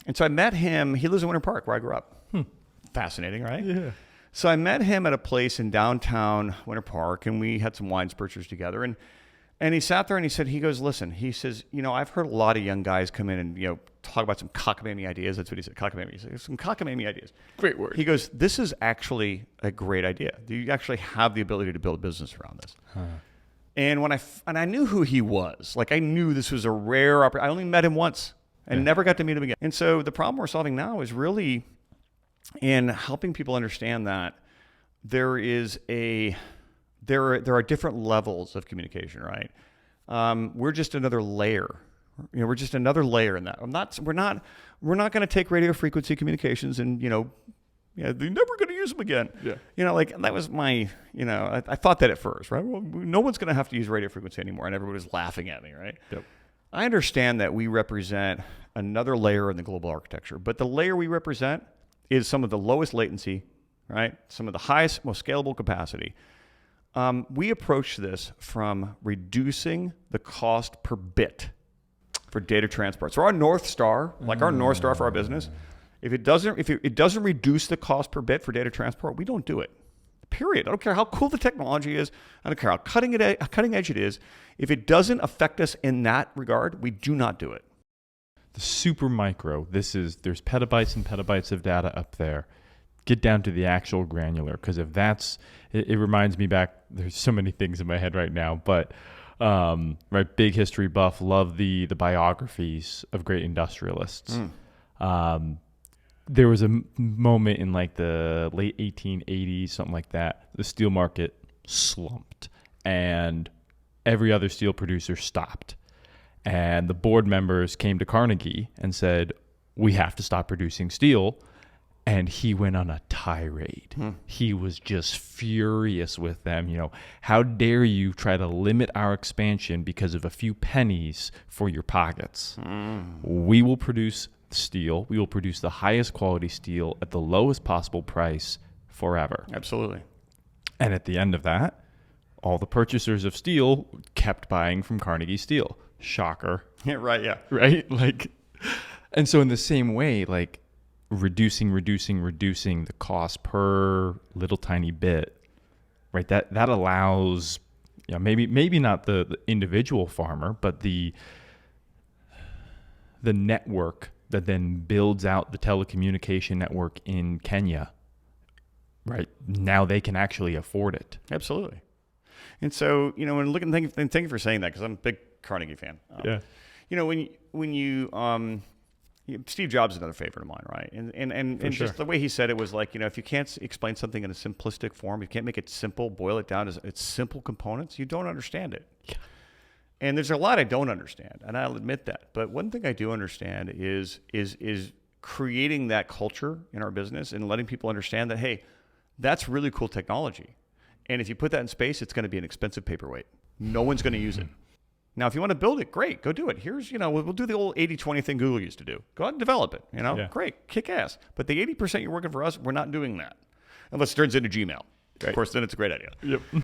And so I met him. He lives in Winter Park, where I grew up. Fascinating, right? Yeah. So I met him at a place in downtown Winter Park, and we had some wine spritz together. And he sat there and he goes, listen, he says, I've heard a lot of young guys come in and, talk about some cockamamie ideas. That's what he said, cockamamie. He said, some cockamamie ideas. Great word. He goes, this is actually a great idea. You actually have the ability to build a business around this. And I knew who he was. Like, I knew this was a rare opportunity. I only met him once and never got to meet him again. And so the problem we're solving now is really in helping people understand that there are different levels of communication, right? We're just another layer. We're just another layer in that. We're not going to take radio frequency communications and they're never going to use them again. Yeah. Like that was my, I thought that at first, right? Well, no one's going to have to use radio frequency anymore, and everybody was laughing at me, right? Yep. I understand that we represent another layer in the global architecture, but the layer we represent is some of the lowest latency, right? Some of the highest, most scalable capacity. We approach this from reducing the cost per bit for data transport. So our North Star, our North Star for our business, if it doesn't reduce the cost per bit for data transport, we don't do it. Period. I don't care how cool the technology is. I don't care how cutting edge it is. If it doesn't affect us in that regard, we do not do it. The super micro, there's petabytes and petabytes of data up there. Get down to the actual granular, because if that's, it reminds me back, there's so many things in my head right now, but right, big history buff, love the biographies of great industrialists. There was a moment in like the late 1880s, something like that, the steel market slumped and every other steel producer stopped. And the board members came to Carnegie and said, we have to stop producing steel. And he went on a tirade. He was just furious with them. How dare you try to limit our expansion because of a few pennies for your pockets? We will produce steel. We will produce the highest quality steel at the lowest possible price forever. Absolutely. And at the end of that, all the purchasers of steel kept buying from Carnegie Steel. Shocker. Yeah, right, yeah. Right? And so in the same way, reducing the cost per little tiny bit, right? That allows, maybe not the individual farmer, but the network that then builds out the telecommunication network in Kenya, right? Now they can actually afford it. Absolutely. And so, thank you for saying that, because I'm a big Carnegie fan. When you Steve Jobs is another favorite of mine, right? And sure. Just the way he said it was like, if you can't explain something in a simplistic form, you can't make it simple, boil it down as its simple components, you don't understand it. Yeah. And there's a lot I don't understand, and I'll admit that. But one thing I do understand is creating that culture in our business and letting people understand that, hey, that's really cool technology. And if you put that in space, it's going to be an expensive paperweight. No one's going to use it. Now, if you want to build it, great, go do it. Here's, we'll do the old 80-20 thing Google used to do. Go out and develop it, Yeah. Great, kick ass. But the 80% you're working for us, we're not doing that. Unless it turns into Gmail. Right. Of course, then it's a great idea. Yep.